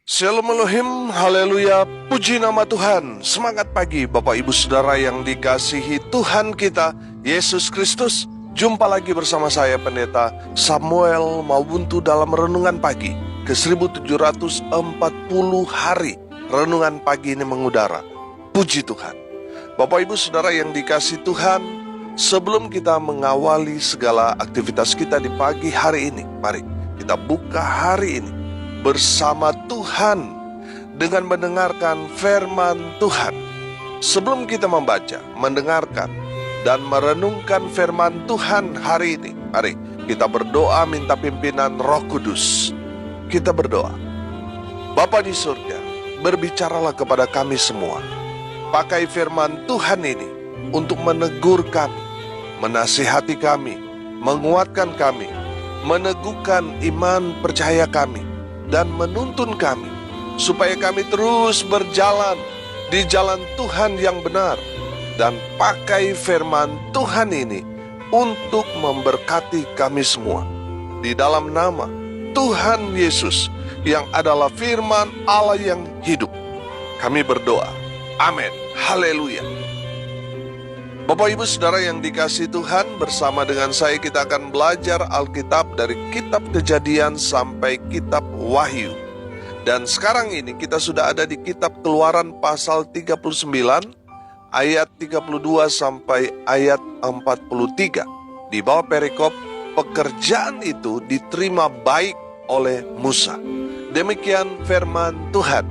Shalom Elohim, haleluya, puji nama Tuhan. Semangat pagi Bapak Ibu Saudara yang dikasihi Tuhan kita, Yesus Kristus. Jumpa lagi bersama saya Pendeta Samuel Mawuntu dalam Renungan Pagi ke 1740 hari Renungan Pagi ini mengudara. Puji Tuhan. Bapak Ibu Saudara yang dikasihi Tuhan, sebelum kita mengawali segala aktivitas kita di pagi hari ini, mari kita buka hari ini bersama Tuhan dengan mendengarkan firman Tuhan. Sebelum kita membaca, mendengarkan, dan merenungkan firman Tuhan hari ini, mari kita berdoa minta pimpinan Roh Kudus. Kita berdoa. Bapa di surga, berbicaralah kepada kami semua. Pakai firman Tuhan ini untuk menegur kami, menasihati kami, menguatkan kami, meneguhkan iman percaya kami, dan menuntun kami supaya kami terus berjalan di jalan Tuhan yang benar, dan pakai firman Tuhan ini untuk memberkati kami semua. Di dalam nama Tuhan Yesus yang adalah firman Allah yang hidup, kami berdoa. Amin. Haleluya. Bapak Ibu Saudara yang dikasihi Tuhan, bersama dengan saya kita akan belajar Alkitab dari kitab Kejadian sampai kitab Wahyu. Dan sekarang ini kita sudah ada di kitab Keluaran pasal 39 ayat 32 sampai ayat 43. Di bawah perikop, pekerjaan itu diterima baik oleh Musa. Demikian firman Tuhan.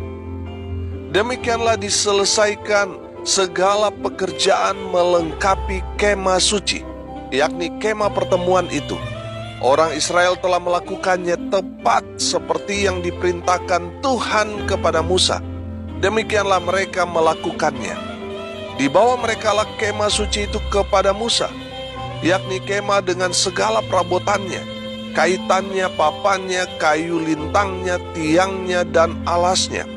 Demikianlah diselesaikan segala pekerjaan melengkapi kemah suci, yakni kemah pertemuan itu. Orang Israel telah melakukannya tepat seperti yang diperintahkan Tuhan kepada Musa. Demikianlah mereka melakukannya. Dibawa merekalah kemah suci itu kepada Musa, yakni kemah dengan segala perabotannya, kaitannya, papannya, kayu lintangnya, tiangnya, dan alasnya.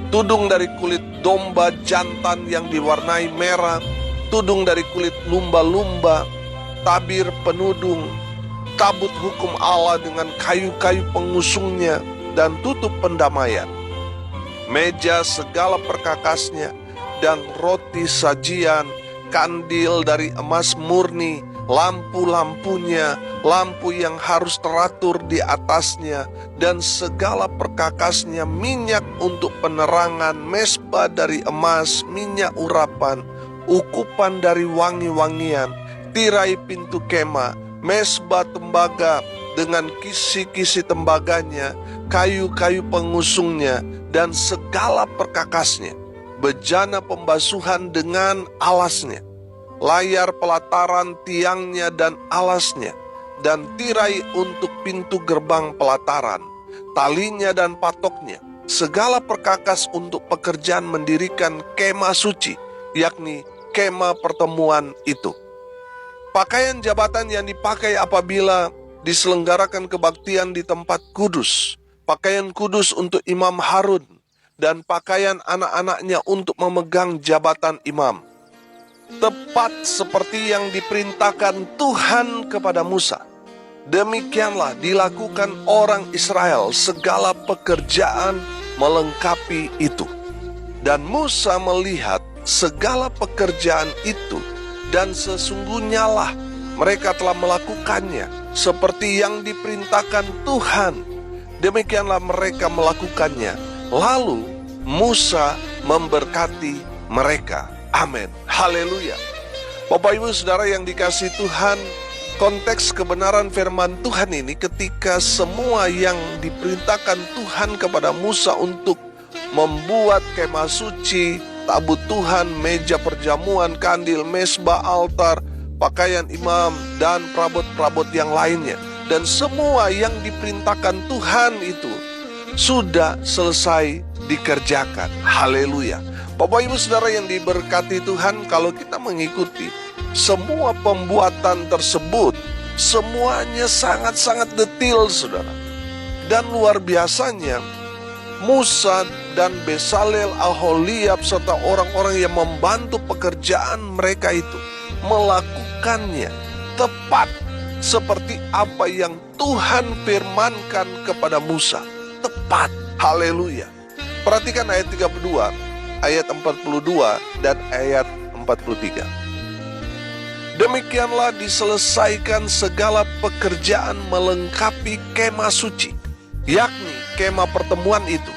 Tudung dari kulit domba jantan yang diwarnai merah, tudung dari kulit lumba-lumba, tabir penudung, tabut hukum Allah dengan kayu-kayu pengusungnya, dan tutup pendamaian, meja segala perkakasnya, dan roti sajian, kandil dari emas murni, lampu-lampunya, lampu yang harus teratur di atasnya, dan segala perkakasnya, minyak untuk penerangan, mesbah dari emas, minyak urapan, ukupan dari wangi-wangian, tirai pintu kemah, mesbah tembaga dengan kisi-kisi tembaganya, kayu-kayu pengusungnya, dan segala perkakasnya, bejana pembasuhan dengan alasnya, layar pelataran, tiangnya dan alasnya, dan tirai untuk pintu gerbang pelataran, talinya dan patoknya, segala perkakas untuk pekerjaan mendirikan kemah suci, yakni kemah pertemuan itu. Pakaian jabatan yang dipakai apabila diselenggarakan kebaktian di tempat kudus, pakaian kudus untuk Imam Harun, dan pakaian anak-anaknya untuk memegang jabatan imam, tepat seperti yang diperintahkan Tuhan kepada Musa. Demikianlah dilakukan orang Israel, segala pekerjaan melengkapi itu. Dan Musa melihat segala pekerjaan itu, dan sesungguhnya lah mereka telah melakukannya seperti yang diperintahkan Tuhan. Demikianlah mereka melakukannya. Lalu Musa memberkati mereka. Amin. Haleluya. Bapak Ibu Saudara yang dikasihi Tuhan, konteks kebenaran firman Tuhan ini ketika semua yang diperintahkan Tuhan kepada Musa untuk membuat kemah suci, tabut Tuhan, meja perjamuan, kandil, mesbah, altar, pakaian imam, dan perabot-perabot yang lainnya, dan semua yang diperintahkan Tuhan itu sudah selesai dikerjakan. Haleluya. Bapak Ibu Saudara yang diberkati Tuhan, kalau kita mengikuti semua pembuatan tersebut, semuanya sangat-sangat detail, Saudara. Dan luar biasanya, Musa dan Besaleel, Aholiab, serta orang-orang yang membantu pekerjaan mereka itu melakukannya tepat seperti apa yang Tuhan firmankan kepada Musa. Tepat. Haleluya. Perhatikan ayat 32, ayat 42, dan ayat 43. Demikianlah diselesaikan segala pekerjaan melengkapi kemah suci, yakni kemah pertemuan itu.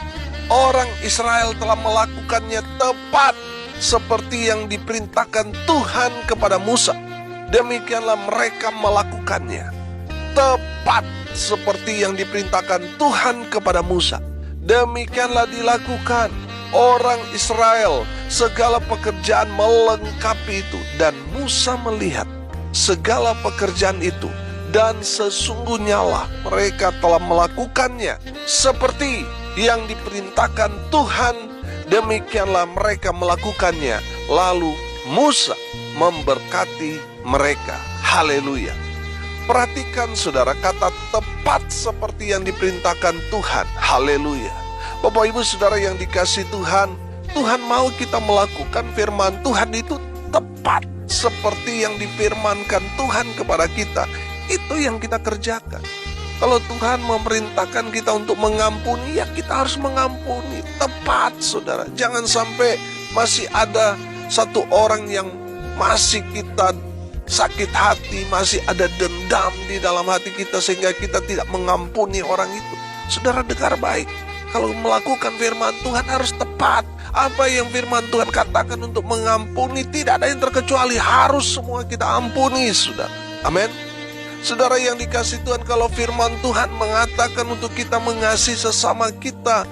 Orang Israel telah melakukannya tepat seperti yang diperintahkan Tuhan kepada Musa. Demikianlah mereka melakukannya tepat seperti yang diperintahkan Tuhan kepada Musa. Demikianlah dilakukan orang Israel, segala pekerjaan melengkapi itu. Dan Musa melihat segala pekerjaan itu, dan sesungguhnya lah mereka telah melakukannya seperti yang diperintahkan Tuhan. Demikianlah mereka melakukannya. Lalu Musa memberkati mereka. Haleluya. Perhatikan saudara, kata tepat seperti yang diperintahkan Tuhan. Haleluya. Bapak ibu saudara yang dikasihi Tuhan, Tuhan mau kita melakukan firman Tuhan itu tepat seperti yang difirmankan Tuhan kepada kita. Itu yang kita kerjakan. Kalau Tuhan memerintahkan kita untuk mengampuni, ya kita harus mengampuni. Tepat saudara. Jangan sampai masih ada satu orang yang masih kita sakit hati, masih ada dendam di dalam hati kita sehingga kita tidak mengampuni orang itu. Saudara dengar baik, kalau melakukan firman Tuhan harus tepat. Apa yang firman Tuhan katakan untuk mengampuni, tidak ada yang terkecuali, harus semua kita ampuni saudara. Amin. Saudara yang dikasihi Tuhan, kalau firman Tuhan mengatakan untuk kita mengasihi sesama kita,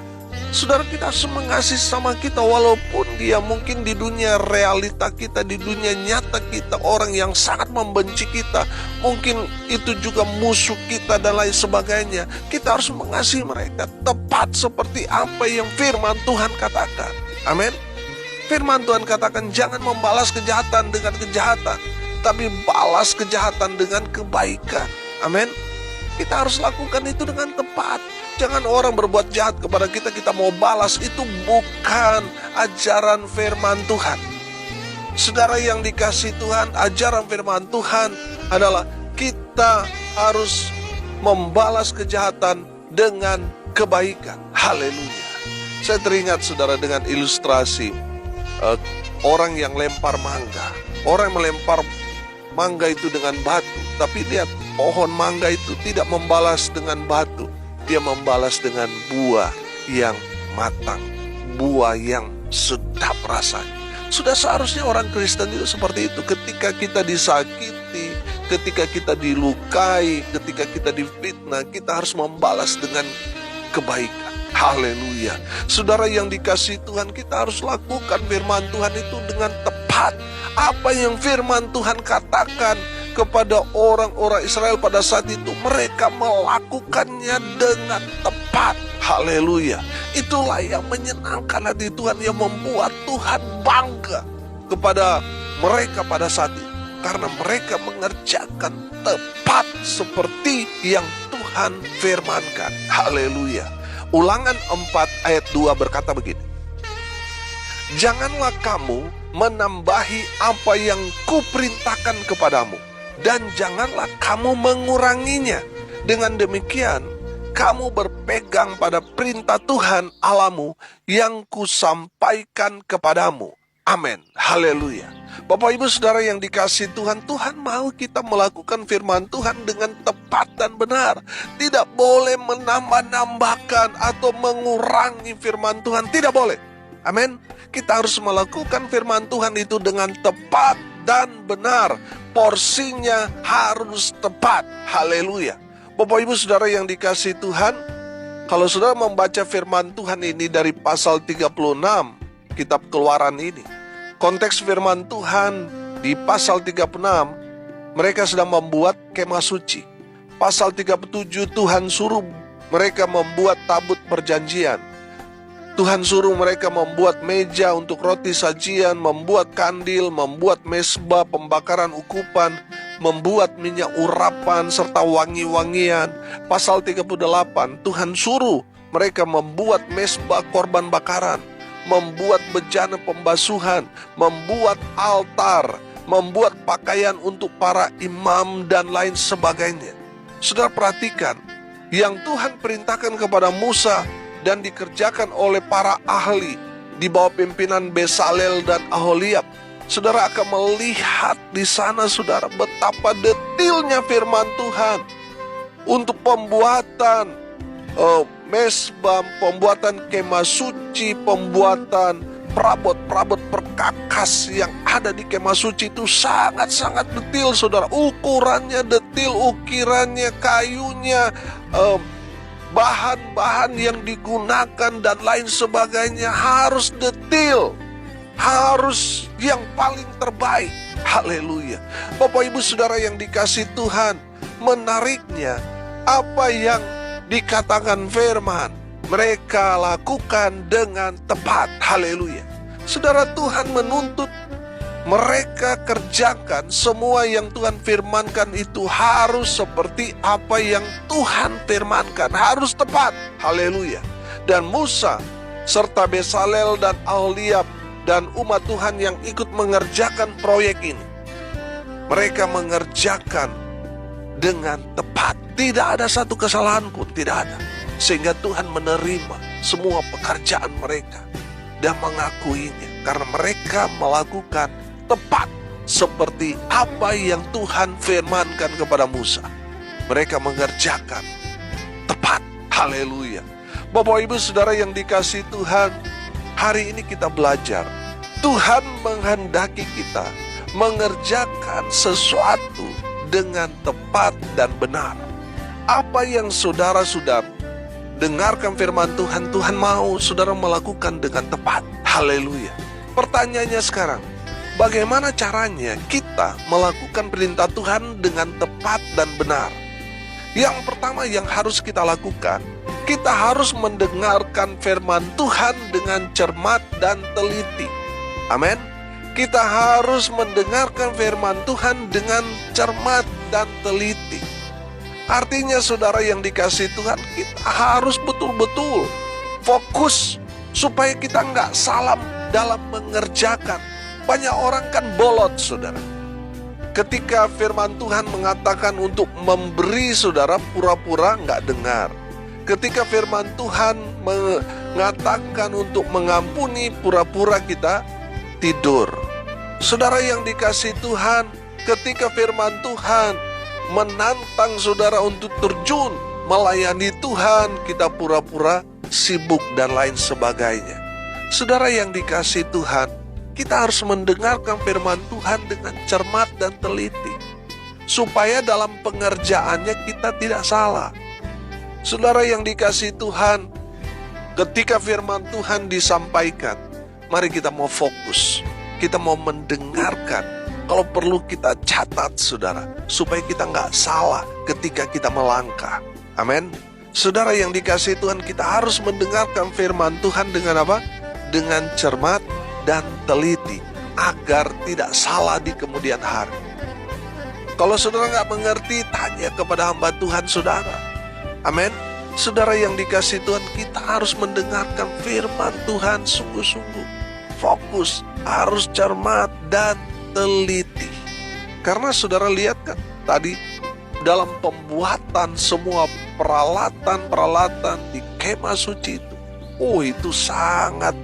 saudara, kita harus mengasihi sesama kita walaupun dia mungkin di dunia realita kita, di dunia nyata kita, orang yang sangat membenci kita, mungkin itu juga musuh kita dan lain sebagainya. Kita harus mengasihi mereka tepat seperti apa yang firman Tuhan katakan. Amin. Firman Tuhan katakan jangan membalas kejahatan dengan kejahatan, tapi balas kejahatan dengan kebaikan. Amin. Kita harus lakukan itu dengan tepat. Jangan orang berbuat jahat kepada kita, kita mau balas. Itu bukan ajaran firman Tuhan. Saudara yang dikasihi Tuhan, ajaran firman Tuhan adalah kita harus membalas kejahatan dengan kebaikan. Haleluya. Saya teringat saudara dengan ilustrasi orang yang lempar mangga. Orang yang melempar mangga itu dengan batu, tapi lihat, pohon mangga itu tidak membalas dengan batu. Dia membalas dengan buah yang matang, buah yang sedap rasanya. Sudah seharusnya orang Kristen itu seperti itu. Ketika kita disakiti, ketika kita dilukai, ketika kita difitnah, kita harus membalas dengan kebaikan. Haleluya. Saudara yang dikasihi Tuhan, kita harus lakukan firman Tuhan itu dengan tepat. Apa yang firman Tuhan katakan kepada orang-orang Israel pada saat itu, mereka melakukannya dengan tepat. Haleluya. Itulah yang menyenangkan hati Tuhan, yang membuat Tuhan bangga kepada mereka pada saat itu, karena mereka mengerjakan tepat seperti yang Tuhan firmankan. Haleluya. Ulangan 4 ayat 2 berkata begini, janganlah kamu menambahi apa yang kuperintahkan kepadamu, dan janganlah kamu menguranginya. Dengan demikian, kamu berpegang pada perintah Tuhan Allahmu yang kusampaikan kepadamu. Amin. Haleluya. Bapak ibu saudara yang dikasihi Tuhan, Tuhan mau kita melakukan firman Tuhan dengan tepat dan benar. Tidak boleh menambah-nambahkan atau mengurangi firman Tuhan. Tidak boleh. Amin. Kita harus melakukan firman Tuhan itu dengan tepat dan benar. Porsinya harus tepat. Haleluya. Bapak ibu saudara yang dikasihi Tuhan, kalau saudara membaca firman Tuhan ini dari pasal 36 kitab Keluaran ini, konteks firman Tuhan di pasal 36, mereka sedang membuat kemah suci. Pasal 37 Tuhan suruh mereka membuat tabut perjanjian. Tuhan suruh mereka membuat meja untuk roti sajian, membuat kandil, membuat mezbah pembakaran ukupan, membuat minyak urapan serta wangi-wangian. Pasal 38 Tuhan suruh mereka membuat mezbah korban bakaran, membuat bejana pembasuhan, membuat altar, membuat pakaian untuk para imam dan lain sebagainya. Saudara perhatikan, yang Tuhan perintahkan kepada Musa dan dikerjakan oleh para ahli di bawah pimpinan Bezalel dan Aholiab, saudara akan melihat di sana, saudara, betapa detailnya firman Tuhan untuk pembuatan mesbah, pembuatan kemah suci, pembuatan perabot-perabot perkakas yang ada di kemah suci itu sangat-sangat detail, saudara. Ukurannya detail, ukirannya, kayunya, bahan-bahan yang digunakan dan lain sebagainya harus detail, harus yang paling terbaik. Haleluya. Bapak Ibu Saudara yang dikasih Tuhan, menariknya apa yang dikatakan firman mereka lakukan dengan tepat. Haleluya. Saudara, Tuhan menuntut mereka kerjakan semua yang Tuhan firmankan itu harus seperti apa yang Tuhan firmankan, harus tepat. Haleluya. Dan Musa serta Bezalel dan Aholiab dan umat Tuhan yang ikut mengerjakan proyek ini, mereka mengerjakan dengan tepat. Tidak ada satu kesalahan pun, tidak ada. Sehingga Tuhan menerima semua pekerjaan mereka dan mengakuinya, karena mereka melakukan tepat seperti apa yang Tuhan firmankan kepada Musa. Mereka mengerjakan tepat. Haleluya. Bapak Ibu Saudara yang dikasihi Tuhan, hari ini kita belajar Tuhan menghendaki kita mengerjakan sesuatu dengan tepat dan benar. Apa yang saudara sudah dengarkan firman Tuhan, Tuhan mau saudara melakukan dengan tepat. Haleluya. Pertanyaannya sekarang, bagaimana caranya kita melakukan perintah Tuhan dengan tepat dan benar? Yang pertama yang harus kita lakukan, kita harus mendengarkan firman Tuhan dengan cermat dan teliti. Amin. Kita harus mendengarkan firman Tuhan dengan cermat dan teliti. Artinya saudara yang dikasihi Tuhan, kita harus betul-betul fokus supaya kita nggak salah dalam mengerjakan. Banyak orang kan bolot, saudara. Ketika firman Tuhan mengatakan untuk memberi, saudara pura-pura nggak dengar. Ketika firman Tuhan mengatakan untuk mengampuni, pura-pura kita tidur. Saudara yang dikasihi Tuhan, ketika firman Tuhan menantang saudara untuk terjun melayani Tuhan, kita pura-pura sibuk dan lain sebagainya. Saudara yang dikasihi Tuhan, kita harus mendengarkan firman Tuhan dengan cermat dan teliti, supaya dalam pengerjaannya kita tidak salah. Saudara yang dikasihi Tuhan, ketika firman Tuhan disampaikan, mari kita mau fokus, kita mau mendengarkan. Kalau perlu kita catat, saudara, supaya kita nggak salah ketika kita melangkah. Amin. Saudara yang dikasihi Tuhan, kita harus mendengarkan firman Tuhan dengan apa? Dengan cermat dan teliti, agar tidak salah di kemudian hari. Kalau saudara nggak mengerti, tanya kepada hamba Tuhan saudara. Amin. Saudara yang dikasihi Tuhan, kita harus mendengarkan firman Tuhan sungguh-sungguh. Fokus, harus cermat dan teliti. Karena saudara lihat kan tadi dalam pembuatan semua peralatan-peralatan di kemah suci itu, itu sangat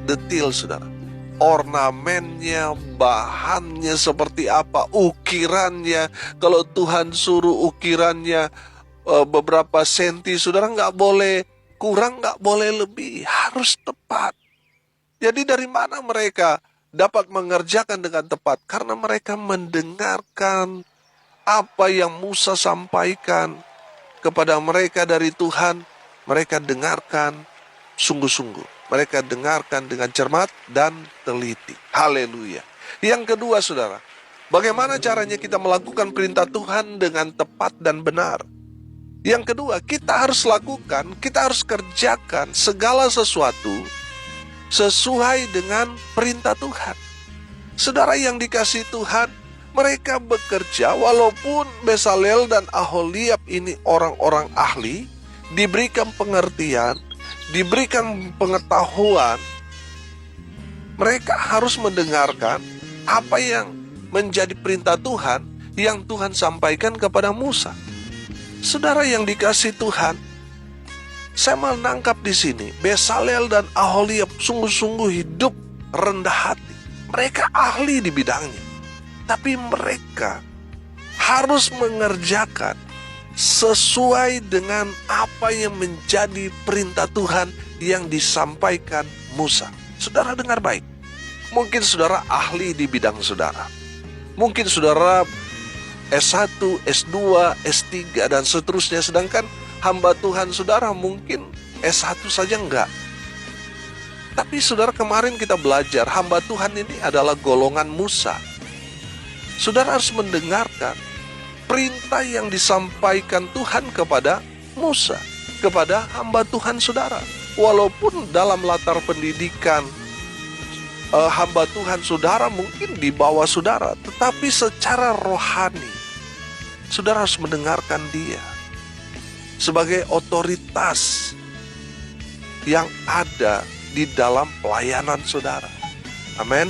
detail, saudara. Ornamennya, bahannya seperti apa, ukirannya. Kalau Tuhan suruh ukirannya beberapa senti, saudara nggak boleh kurang, nggak boleh lebih, harus tepat. Jadi dari mana mereka dapat mengerjakan dengan tepat? Karena mereka mendengarkan apa yang Musa sampaikan kepada mereka dari Tuhan. Mereka dengarkan sungguh-sungguh. Mereka dengarkan dengan cermat dan teliti. Haleluya. Yang kedua, saudara, bagaimana caranya kita melakukan perintah Tuhan dengan tepat dan benar? Yang kedua, kita harus lakukan, kita harus kerjakan segala sesuatu sesuai dengan perintah Tuhan. Saudara yang dikasihi Tuhan, mereka bekerja walaupun Bezalel dan Aholiab ini orang-orang ahli, diberikan pengertian, diberikan pengetahuan. Mereka harus mendengarkan apa yang menjadi perintah Tuhan yang Tuhan sampaikan kepada Musa. Saudara yang dikasihi Tuhan, Saya menangkap di sini Bezalel dan Aholiab sungguh-sungguh hidup rendah hati. Mereka ahli di bidangnya, tapi mereka harus mengerjakan sesuai dengan apa yang menjadi perintah Tuhan yang disampaikan Musa. Saudara dengar baik. Mungkin saudara ahli di bidang saudara. Mungkin saudara S1, S2, S3 dan seterusnya. Sedangkan hamba Tuhan saudara mungkin S1 saja enggak. Tapi saudara, kemarin kita belajar hamba Tuhan ini adalah golongan Musa. Saudara harus mendengarkan perintah yang disampaikan Tuhan kepada Musa, kepada hamba Tuhan saudara. Walaupun dalam latar pendidikan hamba Tuhan saudara mungkin di bawah saudara, tetapi secara rohani saudara harus mendengarkan dia sebagai otoritas yang ada di dalam pelayanan saudara. Amin.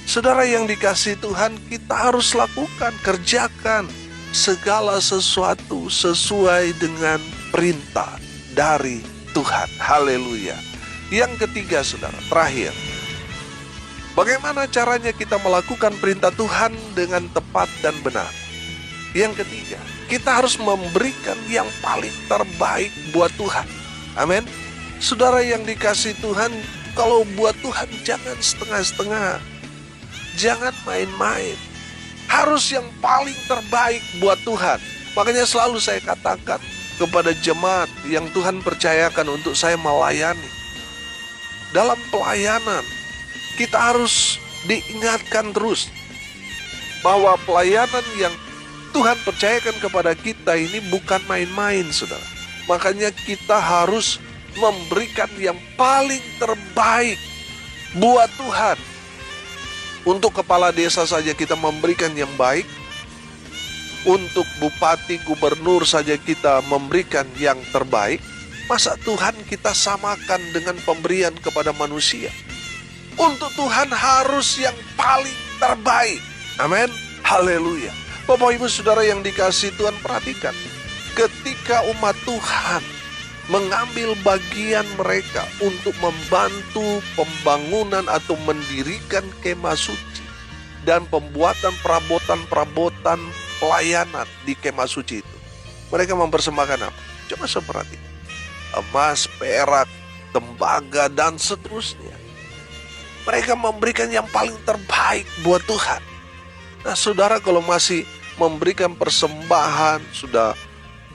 Saudara yang dikasihi Tuhan, kita harus lakukan, kerjakan segala sesuatu sesuai dengan perintah dari Tuhan. Haleluya. Yang ketiga saudara, terakhir, bagaimana caranya kita melakukan perintah Tuhan dengan tepat dan benar? Yang ketiga, kita harus memberikan yang paling terbaik buat Tuhan. Amin. Saudara yang dikasihi Tuhan, kalau buat Tuhan jangan setengah-setengah, jangan main-main. Harus yang paling terbaik buat Tuhan. Makanya selalu saya katakan kepada jemaat yang Tuhan percayakan untuk saya melayani, dalam pelayanan kita harus diingatkan terus bahwa pelayanan yang Tuhan percayakan kepada kita ini bukan main-main, saudara. Makanya kita harus memberikan yang paling terbaik buat Tuhan. Untuk kepala desa saja kita memberikan yang baik, untuk bupati, gubernur saja kita memberikan yang terbaik. Masa Tuhan kita samakan dengan pemberian kepada manusia? Untuk Tuhan harus yang paling terbaik. Amin. Haleluya. Bapak Ibu Saudara yang dikasihi Tuhan, perhatikan. Ketika umat Tuhan mengambil bagian mereka untuk membantu pembangunan atau mendirikan kemah suci dan pembuatan perabotan-perabotan pelayanan di kemah suci itu, mereka mempersembahkan apa? Coba saya perhatikan. Emas, perak, tembaga, dan seterusnya. Mereka memberikan yang paling terbaik buat Tuhan. Nah saudara, kalau masih memberikan persembahan,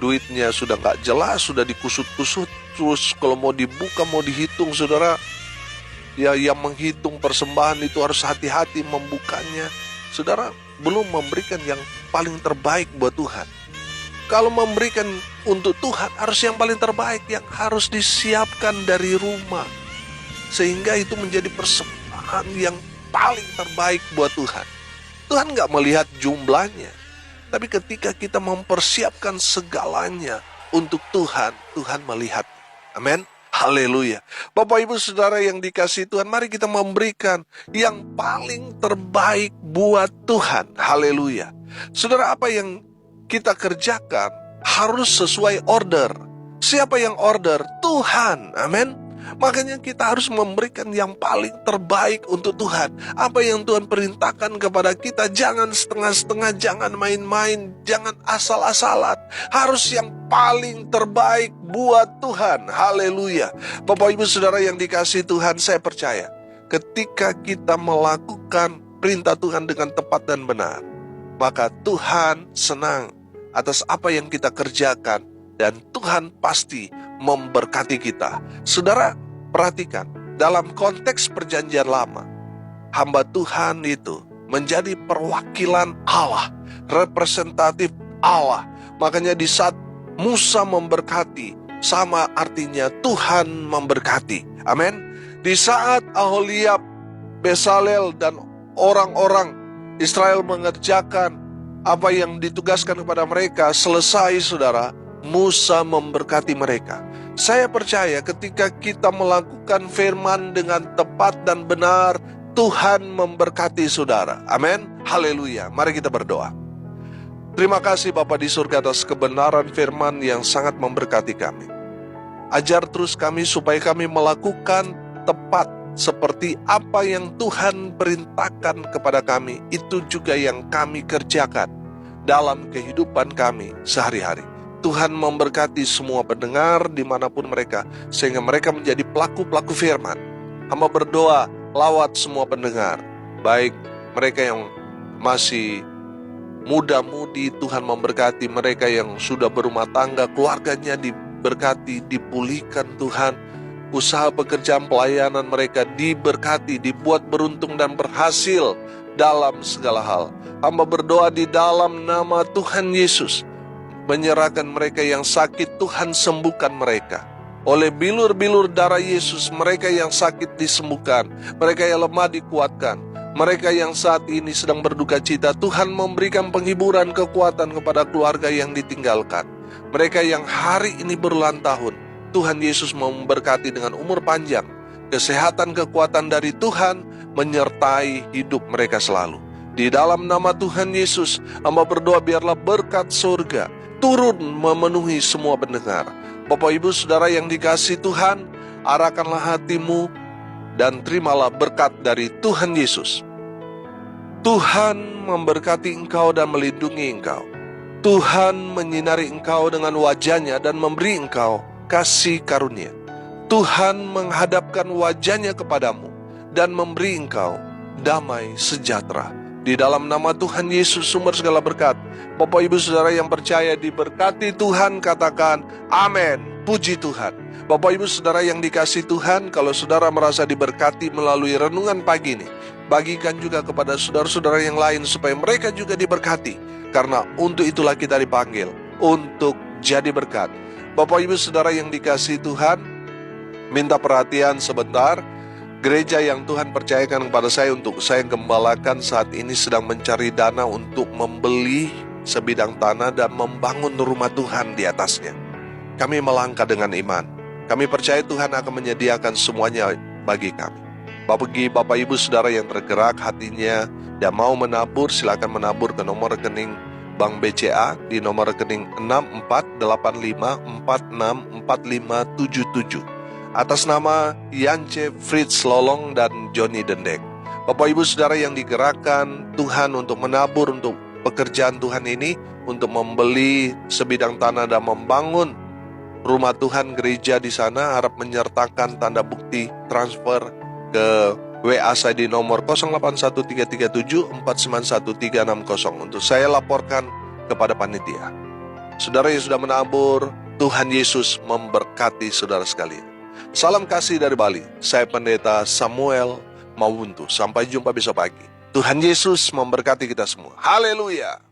duitnya sudah gak jelas, sudah dikusut-kusut, terus kalau mau dibuka, mau dihitung, saudara, ya yang menghitung persembahan itu harus hati-hati membukanya. Saudara belum memberikan yang paling terbaik buat Tuhan. Kalau memberikan untuk Tuhan harus yang paling terbaik, yang harus disiapkan dari rumah, sehingga itu menjadi persembahan yang paling terbaik buat Tuhan. Tuhan gak melihat jumlahnya, tapi ketika kita mempersiapkan segalanya untuk Tuhan, Tuhan melihat. Amin. Haleluya. Bapak Ibu Saudara yang dikasihi Tuhan, mari kita memberikan yang paling terbaik buat Tuhan. Haleluya. Saudara, apa yang kita kerjakan harus sesuai order. Siapa yang order? Tuhan. Amin. Makanya kita harus memberikan yang paling terbaik untuk Tuhan. Apa yang Tuhan perintahkan kepada kita, jangan setengah-setengah, jangan main-main, jangan asal-asalan. Harus yang paling terbaik buat Tuhan. Haleluya. Bapak Ibu Saudara yang dikasihi Tuhan, saya percaya ketika kita melakukan perintah Tuhan dengan tepat dan benar, maka Tuhan senang atas apa yang kita kerjakan, dan Tuhan pasti memberkati kita. Saudara, perhatikan, dalam konteks perjanjian lama, hamba Tuhan itu menjadi perwakilan Allah, representatif Allah. Makanya di saat Musa memberkati, sama artinya Tuhan memberkati. Amin. Di saat Aholiab, Bezalel, dan orang-orang Israel mengerjakan apa yang ditugaskan kepada mereka, selesai saudara, Musa memberkati mereka. Saya percaya ketika kita melakukan firman dengan tepat dan benar, Tuhan memberkati saudara. Amin. Haleluya. Mari kita berdoa. Terima kasih Bapa di surga atas kebenaran firman yang sangat memberkati kami. Ajar terus kami supaya kami melakukan tepat seperti apa yang Tuhan perintahkan kepada kami. Itu juga yang kami kerjakan dalam kehidupan kami sehari-hari. Tuhan memberkati semua pendengar dimanapun mereka, sehingga mereka menjadi pelaku-pelaku firman. Hamba berdoa lawat semua pendengar, baik mereka yang masih muda-mudi, Tuhan memberkati mereka yang sudah berumah tangga, keluarganya diberkati, dipulihkan Tuhan. Usaha pekerjaan pelayanan mereka diberkati, dibuat beruntung dan berhasil dalam segala hal. Hamba berdoa di dalam nama Tuhan Yesus, menyerahkan mereka yang sakit, Tuhan sembuhkan mereka. Oleh bilur-bilur darah Yesus, mereka yang sakit disembuhkan, mereka yang lemah dikuatkan, mereka yang saat ini sedang berduka cita, Tuhan memberikan penghiburan, kekuatan kepada keluarga yang ditinggalkan. Mereka yang hari ini berulang tahun, Tuhan Yesus memberkati dengan umur panjang, kesehatan, kekuatan dari Tuhan menyertai hidup mereka selalu. Di dalam nama Tuhan Yesus, hamba berdoa biarlah berkat surga turun memenuhi semua pendengar. Bapak Ibu Saudara yang dikasihi Tuhan, arahkanlah hatimu dan terimalah berkat dari Tuhan Yesus. Tuhan memberkati engkau dan melindungi engkau. Tuhan menyinari engkau dengan wajah-Nya dan memberi engkau kasih karunia. Tuhan menghadapkan wajah-Nya kepadamu dan memberi engkau damai sejahtera. Di dalam nama Tuhan Yesus, sumber segala berkat, Bapak Ibu Saudara yang percaya diberkati Tuhan, katakan amin. Puji Tuhan. Bapak Ibu Saudara yang dikasihi Tuhan, kalau saudara merasa diberkati melalui renungan pagi ini, bagikan juga kepada saudara-saudara yang lain supaya mereka juga diberkati. Karena untuk itulah kita dipanggil, untuk jadi berkat. Bapak Ibu Saudara yang dikasihi Tuhan, minta perhatian sebentar. Gereja yang Tuhan percayakan kepada saya untuk saya gembalakan saat ini sedang mencari dana untuk membeli sebidang tanah dan membangun rumah Tuhan di atasnya. Kami melangkah dengan iman. Kami percaya Tuhan akan menyediakan semuanya bagi kami. Bagi Bapak Ibu Saudara yang tergerak hatinya dan mau menabur, silakan menabur ke nomor rekening Bank BCA di nomor rekening 6485464577 atas nama Yance Fritz Lolong dan Johnny Dendek. Bapak Ibu Saudara yang digerakkan Tuhan untuk menabur untuk pekerjaan Tuhan ini, untuk membeli sebidang tanah dan membangun rumah Tuhan, gereja di sana, harap menyertakan tanda bukti transfer ke WA saya di nomor 081337491360 untuk saya laporkan kepada panitia. Saudara yang sudah menabur, Tuhan Yesus memberkati saudara sekalian. Salam kasih dari Bali. Saya Pendeta Samuel Mawuntu. Sampai jumpa besok pagi. Tuhan Yesus memberkati kita semua. Haleluya.